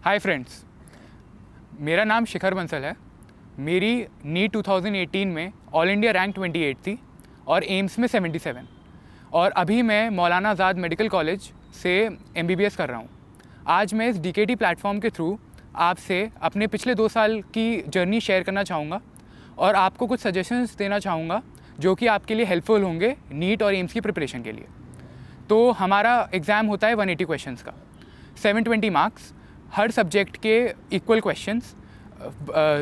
Hi friends, मेरा नाम शिखर बंसल है। मेरी नीट 2018 में ऑल इंडिया रैंक 28 थी और एम्स में 77 और अभी मैं मौलाना आज़ाद मेडिकल कॉलेज से MBBS कर रहा हूँ। आज मैं इस DKT प्लेटफॉर्म के थ्रू आपसे अपने पिछले 2 साल की जर्नी शेयर करना चाहूँगा और आपको कुछ सजेशंस देना चाहूँगा जो कि आपके लिए हेल्पफुल होंगे नीट और एम्स की प्रिपरेशन के लिए। तो हमारा एग्ज़ाम होता है 180 क्वेश्चंस का, 720 मार्क्स, हर सब्जेक्ट के equal questions,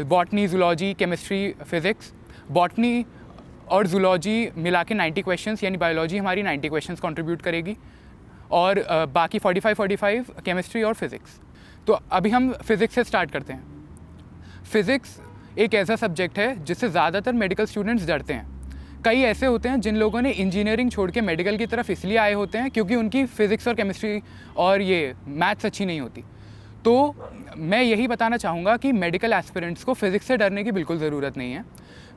botany, zoology, chemistry, physics. Botany और जूलॉजी मिला के 90 क्वेश्चंस, यानी बायोलॉजी हमारी 90 क्वेश्चंस कंट्रीब्यूट करेगी और बाकी 45 केमिस्ट्री और फिज़िक्स। तो अभी हम फिज़िक्स से स्टार्ट करते हैं। फ़िज़िक्स एक ऐसा सब्जेक्ट है जिससे ज़्यादातर मेडिकल स्टूडेंट्स डरते हैं। कई ऐसे होते हैं जिन लोगों ने इंजीनियरिंग छोड़ के मेडिकल की तरफ इसलिए आए होते हैं क्योंकि उनकी फ़िज़िक्स और केमिस्ट्री और ये मैथ्स अच्छी नहीं होती। तो मैं यही बताना चाहूँगा कि मेडिकल एस्पिरेंट्स को फ़िज़िक्स से डरने की बिल्कुल ज़रूरत नहीं है।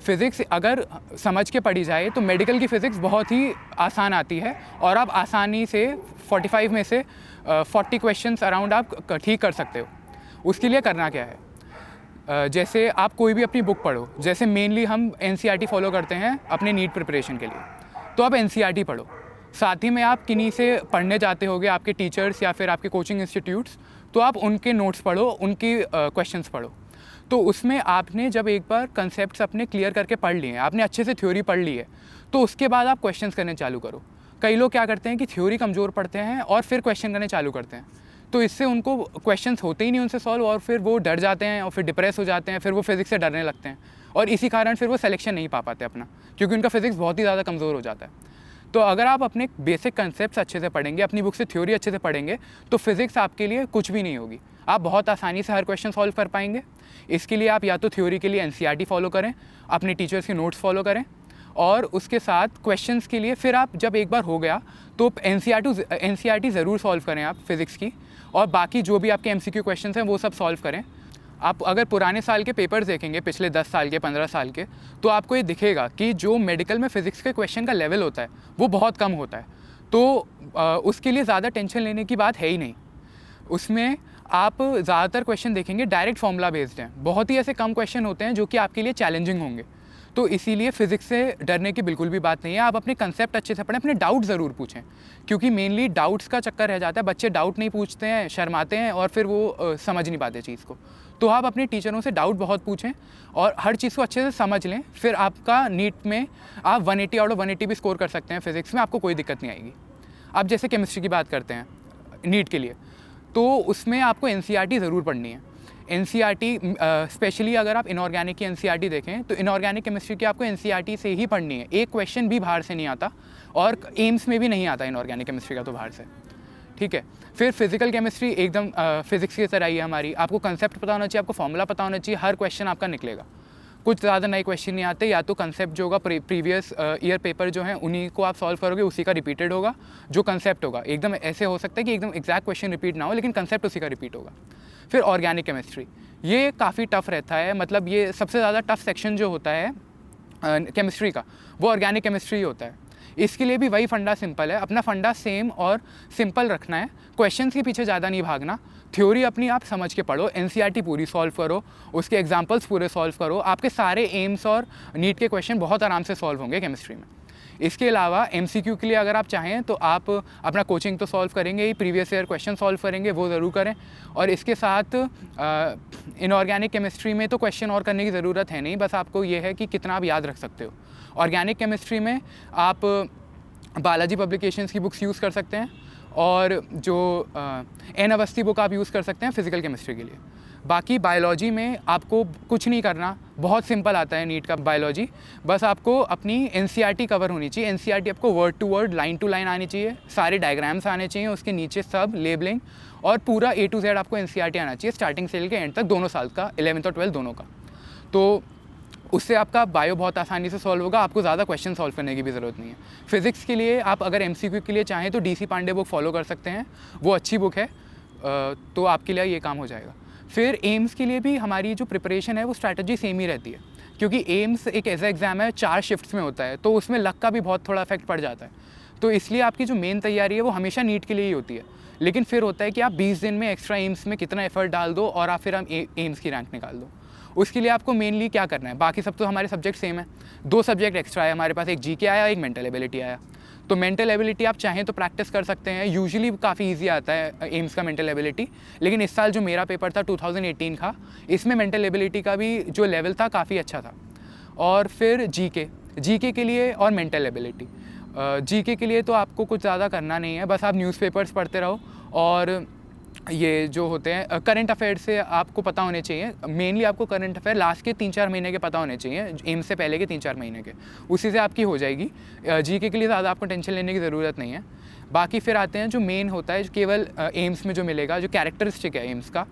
फ़िज़िक्स अगर समझ के पढ़ी जाए तो मेडिकल की फ़िज़िक्स बहुत ही आसान आती है और आप आसानी से 45 में से 40 क्वेश्चंस अराउंड आप ठीक कर सकते हो। उसके लिए करना क्या है, जैसे आप कोई भी अपनी बुक पढ़ो, जैसे मेनली हम NCERT फॉलो करते हैं अपने नीट प्रिपरेशन के लिए, तो आप NCERT पढ़ो। साथ ही में आप किन्हीं से पढ़ने जाते होगे, आपके टीचर्स या फिर आपके कोचिंग इंस्टीट्यूट्स, तो आप उनके नोट्स पढ़ो, उनकी क्वेश्चंस पढ़ो। तो उसमें आपने जब एक बार कंसेप्ट्स अपने क्लियर करके पढ़ लिए हैं, आपने अच्छे से थ्योरी पढ़ ली है, तो उसके बाद आप क्वेश्चंस करने चालू करो। कई लोग क्या करते हैं कि थ्योरी कमज़ोर पढ़ते हैं और फिर क्वेश्चन करने चालू करते हैं, तो इससे उनको क्वेश्चंस होते ही नहीं उनसे सॉल्व और फिर वो डर जाते हैं और फिर डिप्रेस हो जाते हैं, फिर वो फिज़िक्स से डरने लगते हैं और इसी कारण फिर वो सिलेक्शन नहीं पा पाते अपना, क्योंकि उनका फिज़िक्स बहुत ही ज़्यादा कमज़ोर हो जाता है। तो अगर आप अपने बेसिक कंसेप्ट्स अच्छे से पढ़ेंगे, अपनी बुक से थ्योरी अच्छे से पढ़ेंगे, तो फिज़िक्स आपके लिए कुछ भी नहीं होगी। आप बहुत आसानी से हर क्वेश्चन सॉल्व कर पाएंगे। इसके लिए आप या तो थ्योरी के लिए NCERT फॉलो करें, अपने टीचर्स के नोट्स फॉलो करें और उसके साथ क्वेश्चंस के लिए फिर आप जब एक बार हो गया तो NCERT ज़रूर सॉल्व करें आप फिज़िक्स की, और बाकी जो भी आपके MCQ क्वेश्चंस हैं वो सब सॉल्व करें। आप अगर पुराने साल के पेपर्स देखेंगे, पिछले 10 साल के, 15 साल के, तो आपको ये दिखेगा कि जो मेडिकल में फ़िज़िक्स के क्वेश्चन का लेवल होता है वो बहुत कम होता है। तो उसके लिए ज़्यादा टेंशन लेने की बात है ही नहीं। उसमें आप ज़्यादातर क्वेश्चन देखेंगे डायरेक्ट फॉर्मूला बेस्ड हैं, बहुत ही ऐसे कम क्वेश्चन होते हैं जो कि आपके लिए चैलेंजिंग होंगे। तो इसीलिए फ़िज़िक्स से डरने की बिल्कुल भी बात नहीं है। आप अपने कंसेप्ट अच्छे से पढ़ें, अपने डाउट ज़रूर पूछें, क्योंकि मेनली डाउट्स का चक्कर रह जाता है। बच्चे डाउट नहीं पूछते हैं, शर्माते हैं और फिर वो समझ नहीं पाते चीज़ को। तो आप अपने टीचरों से डाउट बहुत पूछें और हर चीज़ को अच्छे से समझ लें, फिर आपका नीट में आप 180 आउट ऑफ 180 भी स्कोर कर सकते हैं फ़िज़िक्स में, आपको कोई दिक्कत नहीं आएगी। अब जैसे केमिस्ट्री की बात करते हैं नीट के लिए, तो उसमें आपको NCERT ज़रूर पढ़नी है। NCERT स्पेशली अगर आप इनऑर्गेनिक की NCERT देखें तो इनऑर्गेनिक केमिस्ट्री की आपको NCERT से ही पढ़नी है। एक क्वेश्चन भी बाहर से नहीं आता और एम्स में भी नहीं आता इनऑर्गेनिक केमिस्ट्री का तो बाहर से, ठीक है। फिर फिजिकल केमिस्ट्री एकदम फिज़िक्स की तरह ही है हमारी। आपको कंसेप्ट पता होना चाहिए, आपको फॉर्मूला पता होना चाहिए, हर क्वेश्चन आपका निकलेगा। कुछ ज़्यादा नए क्वेश्चन नहीं आते, या तो कंसेप्ट जो होगा प्रीवियस ईयर पेपर जो है उन्हीं को आप सॉल्व करोगे, उसी का रिपीटेड होगा। जो कंसेप्ट होगा एकदम ऐसे हो सकता है कि एकदम एग्जैक्ट क्वेश्चन रिपीट ना हो, लेकिन कंसेप्ट उसी का रिपीट होगा। फिर ऑर्गेनिक केमिस्ट्री, ये काफ़ी टफ रहता है, मतलब ये सबसे ज़्यादा टफ सेक्शन जो होता है केमिस्ट्री का वो ऑर्गेनिक केमिस्ट्री होता है। इसके लिए भी वही फंडा सिंपल है, अपना फंडा सेम और सिंपल रखना है, क्वेश्चंस के पीछे ज़्यादा नहीं भागना। थ्योरी अपनी आप समझ के पढ़ो, NCERT पूरी सॉल्व करो, उसके एग्जांपल्स पूरे सॉल्व करो, आपके सारे एम्स और नीट के क्वेश्चन बहुत आराम से सॉल्व होंगे केमिस्ट्री में। इसके अलावा MCQ के लिए अगर आप चाहें तो आप अपना कोचिंग तो सॉल्व करेंगे ही, प्रीवियस ईयर क्वेश्चन सॉल्व करेंगे, वो ज़रूर करें। और इसके साथ इनऑर्गेनिक केमिस्ट्री में तो क्वेश्चन और करने की ज़रूरत है नहीं, बस आपको ये है कि कितना आप याद रख सकते हो। ऑर्गेनिक केमिस्ट्री में आप बालाजी पब्लिकेशंस की बुक्स यूज़ कर सकते हैं और जो N अवस्थी बुक आप यूज़ कर सकते हैं फिज़िकल केमिस्ट्री के लिए। बाकी बायोलॉजी में आपको कुछ नहीं करना, बहुत सिंपल आता है नीट का बायोलॉजी। बस आपको अपनी NCERT कवर होनी चाहिए। NCERT आपको word to word, line to line आनी चाहिए, सारे डायग्राम्स आने चाहिए, उसके नीचे सब लेबलिंग और पूरा A to Z आपको NCERT आना चाहिए, स्टार्टिंग से लेकर एंड तक, दोनों साल का, 11th और 12th दोनों का। तो उससे आपका बायो बहुत आसानी से सॉल्व होगा, आपको ज़्यादा क्वेश्चन सॉल्व करने की भी ज़रूरत नहीं है। फिज़िक्स के लिए आप अगर MCQ के लिए चाहें तो DC पांडे बुक फॉलो कर सकते हैं, वो अच्छी बुक है, तो आपके लिए ये काम हो जाएगा। फिर एम्स के लिए भी हमारी जो प्रिपरेशन है वो स्ट्रैटेजी सेम ही रहती है, क्योंकि एम्स एक ऐसा एग्ज़ाम है 4 शिफ्ट्स में होता है, तो उसमें लक का भी बहुत थोड़ा इफेक्ट पड़ जाता है। तो इसलिए आपकी जो मेन तैयारी है वो हमेशा नीट के लिए ही होती है। लेकिन फिर होता है कि आप 20 दिन में एक्स्ट्रा एम्स में कितना एफर्ट डाल दो और आप फिर हम एम्स की रैंक निकाल दो। उसके लिए आपको मेनली क्या करना है, बाकी सब तो हमारे सब्जेक्ट सेम है, 2 सब्जेक्ट एक्स्ट्रा है हमारे पास, एक जीके आया, एक मेंटल एबिलिटी आया। तो मेंटल एबिलिटी आप चाहें तो प्रैक्टिस कर सकते हैं, यूजुअली काफ़ी इजी आता है एम्स का मेंटल एबिलिटी। लेकिन इस साल जो मेरा पेपर था 2018 का, इसमें मेंटल एबिलिटी का भी जो लेवल था काफ़ी अच्छा था। और फिर जीके के लिए और मेंटल एबिलिटी, जीके के लिए तो आपको कुछ ज़्यादा करना नहीं है, बस आप न्यूज़पेपर्स पढ़ते रहो और ये जो होते हैं करंट अफेयर से आपको पता होने चाहिए। मेनली आपको करंट अफेयर लास्ट के 3-4 महीने के पता होने चाहिए, एम्स से पहले के 3-4 महीने के, उसी से आपकी हो जाएगी। जीके के लिए ज़्यादा आपको टेंशन लेने की ज़रूरत नहीं है। बाकी फिर आते हैं जो मेन होता है, केवल एम्स में जो मिलेगा, जो कैरेक्टरिस्टिक है एम्स का,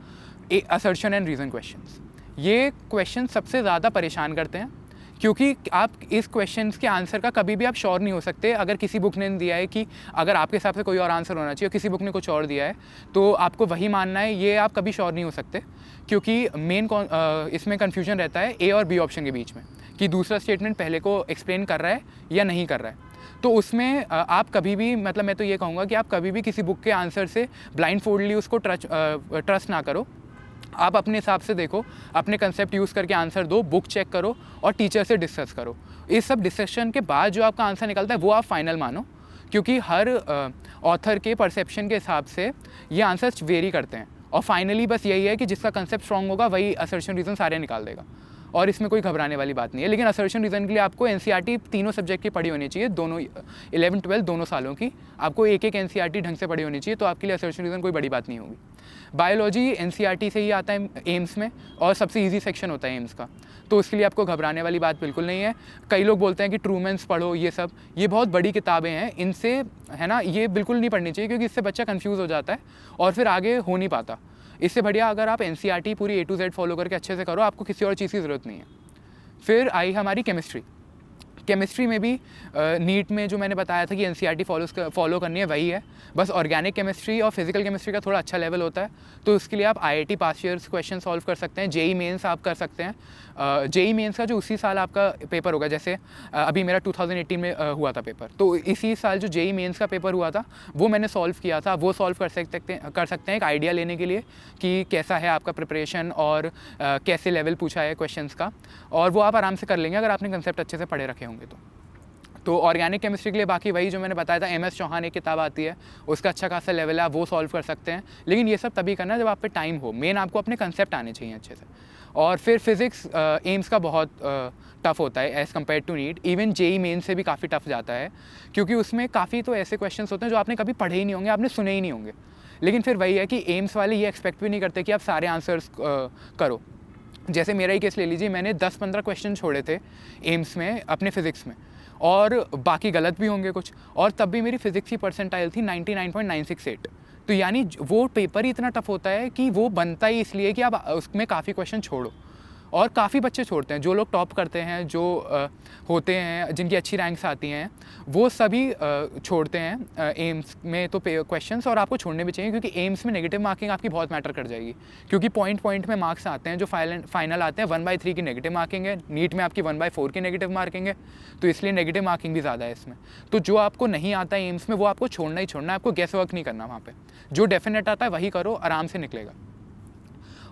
असर्शन एंड रीज़न क्वेश्चंस। ये क्वेश्चन सबसे ज़्यादा परेशान करते हैं, क्योंकि आप इस क्वेश्चंस के आंसर का कभी भी आप श्योर नहीं हो सकते। अगर किसी बुक ने दिया है कि अगर आपके हिसाब से कोई और आंसर होना चाहिए, किसी बुक ने कुछ और दिया है, तो आपको वही मानना है, ये आप कभी श्योर नहीं हो सकते। क्योंकि मेन इसमें कन्फ्यूजन रहता है ए और बी ऑप्शन के बीच में, कि दूसरा स्टेटमेंट पहले को एक्सप्लेन कर रहा है या नहीं कर रहा है। तो उसमें आप कभी भी, मतलब मैं तो ये कहूँगा कि आप कभी भी किसी बुक के आंसर से ब्लाइंडफोल्डली उसको ट्रस्ट ना करो। आप अपने हिसाब से देखो, अपने कंसेप्ट यूज़ करके आंसर दो, बुक चेक करो और टीचर से डिस्कस करो। इस सब डिस्कशन के बाद जो आपका आंसर निकलता है वो आप फाइनल मानो, क्योंकि हर ऑथर के परसेप्शन के हिसाब से ये आंसर्स वेरी करते हैं। और फाइनली बस यही है कि जिसका कंसेप्ट स्ट्रॉन्ग होगा वही असर्शन रीज़न सारे निकाल देगा, और इसमें कोई घबराने वाली बात नहीं है। लेकिन असर्शन रीज़न के लिए आपको एनसीईआरटी तीनों सब्जेक्ट की पढ़ी होनी चाहिए, दोनों 11-12 दोनों सालों की आपको एक एनसीईआरटी ढंग से पढ़ी होनी चाहिए, तो आपके लिए असर्शन रीज़न कोई बड़ी बात नहीं होगी। बायोलॉजी एनसीईआरटी से ही आता है एम्स में, और सबसे ईजी सेक्शन होता है एम्स का, तो उसके लिए आपको घबराने वाली बात बिल्कुल नहीं है। कई लोग बोलते हैं कि ट्रूमैन्स पढ़ो, ये बहुत बड़ी किताबें हैं, इनसे है ना, ये बिल्कुल नहीं पढ़नी चाहिए, क्योंकि इससे बच्चा कंफ्यूज हो जाता है और फिर आगे हो नहीं पाता। इससे बढ़िया अगर आप एनसीईआरटी पूरी A to Z फॉलो करके अच्छे से करो, आपको किसी और चीज़ की ज़रूरत नहीं है। फिर आई हमारी केमिस्ट्री में भी नीट में जो मैंने बताया था कि एनसीईआरटी फॉलो करनी है, वही है। बस ऑर्गेनिक केमिस्ट्री और फिजिकल केमिस्ट्री का थोड़ा अच्छा लेवल होता है, तो उसके लिए आप आईआईटी पास ईयर्स क्वेश्चन सॉल्व कर सकते हैं। जेई मेंस आप कर सकते हैं। जेई मेंस का जो उसी साल आपका पेपर होगा, जैसे अभी मेरा 2018 में हुआ था पेपर, तो इसी साल जो जेई मेंस का पेपर हुआ था वो मैंने सॉल्व किया था। वो सॉल्व कर सकते हैं एक आइडिया लेने के लिए कि कैसा है आपका प्रिपरेशन और कैसे लेवल पूछा है क्वेश्चंस का, और वो आप आराम से कर लेंगे अगर आपने कंसेप्ट अच्छे से पढ़े रखे होंगे तो ऑर्गेनिक केमिस्ट्री के लिए बाकी वही जो मैंने बताया था, MS चौहान एक किताब आती है, उसका अच्छा खासा लेवल है, आप वो सॉल्व कर सकते हैं। लेकिन ये सब तभी करना है जब आप पे टाइम हो, मेन आपको अपने कंसेप्ट आने चाहिए अच्छे से। और फिर फिज़िक्स एम्स का बहुत टफ़ होता है as compare to NEET. Even JEE main से भी काफ़ी टफ जाता है, क्योंकि उसमें काफ़ी तो ऐसे क्वेश्चंस होते हैं जो आपने कभी पढ़े ही नहीं होंगे, आपने सुने ही नहीं होंगे। लेकिन फिर वही है कि एम्स वाले ये एक्सपेक्ट भी नहीं करते कि आप सारे आंसर्स करो। जैसे मेरा ही केस ले लीजिए, मैंने 10-15 क्वेश्चन छोड़े थे एम्स में अपने फ़िज़िक्स में, और बाकी गलत भी होंगे कुछ, और तब भी मेरी फ़िज़िक्स की परसेंटाइल थी 99.968। तो यानी वो पेपर ही इतना टफ होता है कि वो बनता ही इसलिए कि आप उसमें काफ़ी क्वेश्चन छोड़ो। और काफ़ी बच्चे छोड़ते हैं, जो लोग टॉप करते हैं, जो होते हैं, जिनकी अच्छी रैंक्स आती हैं, वो सभी छोड़ते हैं एम्स में तो क्वेश्चंस। और आपको छोड़ने भी चाहिए, क्योंकि एम्स में नेगेटिव मार्किंग आपकी बहुत मैटर कर जाएगी, क्योंकि पॉइंट में मार्क्स आते हैं। जो फाइनल आते हैं 1/3 की नेगेटिव मार्किंग है, नीट में आपकी 1/4 की नेगेटिव मार्किंग है, तो इसलिए नेगेटिव मार्किंग भी ज़्यादा है इसमें। तो जो आपको नहीं आता है एम्स में, वो आपको छोड़ना ही छोड़ना है, आपको गेस वर्क नहीं करना वहाँ पर। जो डेफिनेट आता है वही करो, आराम से निकलेगा।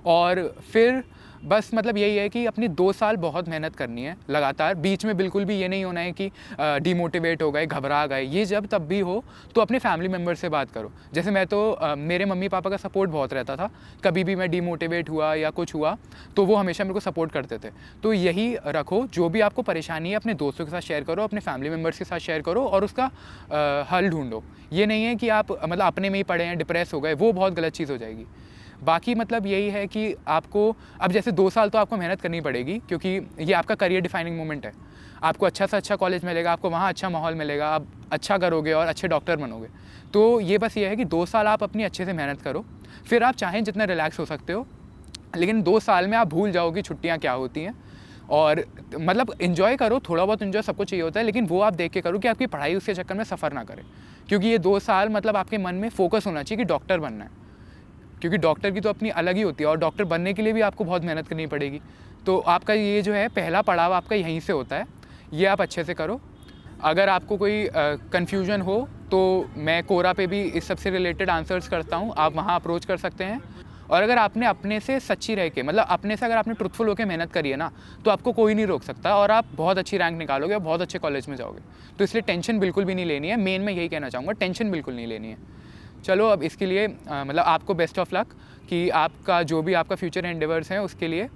और फिर बस मतलब यही है कि अपनी 2 साल बहुत मेहनत करनी है लगातार। बीच में बिल्कुल भी ये नहीं होना है कि डिमोटिवेट हो गए, घबरा गए। ये जब तब भी हो तो अपने फैमिली मेम्बर से बात करो। जैसे मैं तो मेरे मम्मी पापा का सपोर्ट बहुत रहता था, कभी भी मैं डिमोटिवेट हुआ या कुछ हुआ तो वो हमेशा मेरे को सपोर्ट करते थे। तो यही रखो, जो भी आपको परेशानी है अपने दोस्तों के साथ शेयर करो, अपने फैमिली मेम्बर्स के साथ शेयर करो और उसका हल ढूंढो। ये नहीं है कि आप मतलब अपने में ही पड़े हैं, डिप्रेस हो गए, वो बहुत गलत चीज़ हो जाएगी। बाकी मतलब यही है कि आपको अब जैसे 2 साल तो आपको मेहनत करनी पड़ेगी, क्योंकि ये आपका करियर डिफाइनिंग मोमेंट है। आपको अच्छा से अच्छा कॉलेज मिलेगा, आपको वहाँ अच्छा माहौल मिलेगा, आप अच्छा करोगे और अच्छे डॉक्टर बनोगे। तो ये बस ये है कि 2 साल आप अपनी अच्छे से मेहनत करो, फिर आप चाहें जितना रिलैक्स हो सकते हो, लेकिन 2 साल में आप भूल जाओगे छुट्टियाँ क्या होती हैं। और मतलब इन्जॉय करो, थोड़ा बहुत इन्जॉय सबको चाहिए होता है, लेकिन वो आप देख के करो कि आपकी पढ़ाई उसके चक्कर में सफ़र ना करे। क्योंकि ये 2 साल मतलब आपके मन में फोकस होना चाहिए कि डॉक्टर बनना है, क्योंकि डॉक्टर की तो अपनी अलग ही होती है, और डॉक्टर बनने के लिए भी आपको बहुत मेहनत करनी पड़ेगी। तो आपका ये जो है पहला पड़ाव आपका यहीं से होता है, ये आप अच्छे से करो। अगर आपको कोई कन्फ्यूजन हो तो मैं कोरा पे भी इस सबसे रिलेटेड आंसर्स करता हूँ, आप वहाँ अप्रोच कर सकते हैं। और अगर आपने अपने से सच्ची रह के, मतलब अपने से अगर आपने ट्रुथफुल होकर मेहनत करी है ना, तो आपको कोई नहीं रोक सकता और आप बहुत अच्छी रैंक निकालोगे और बहुत अच्छे कॉलेज में जाओगे। तो इसलिए टेंशन बिल्कुल भी नहीं लेनी है, मेन मैं यही कहना चाहूँगा, टेंशन बिल्कुल नहीं लेनी है। चलो अब इसके लिए मतलब आपको बेस्ट ऑफ लक कि आपका जो भी आपका फ्यूचर एंडेवर्स हैं उसके लिए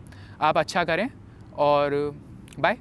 आप अच्छा करें, और बाय।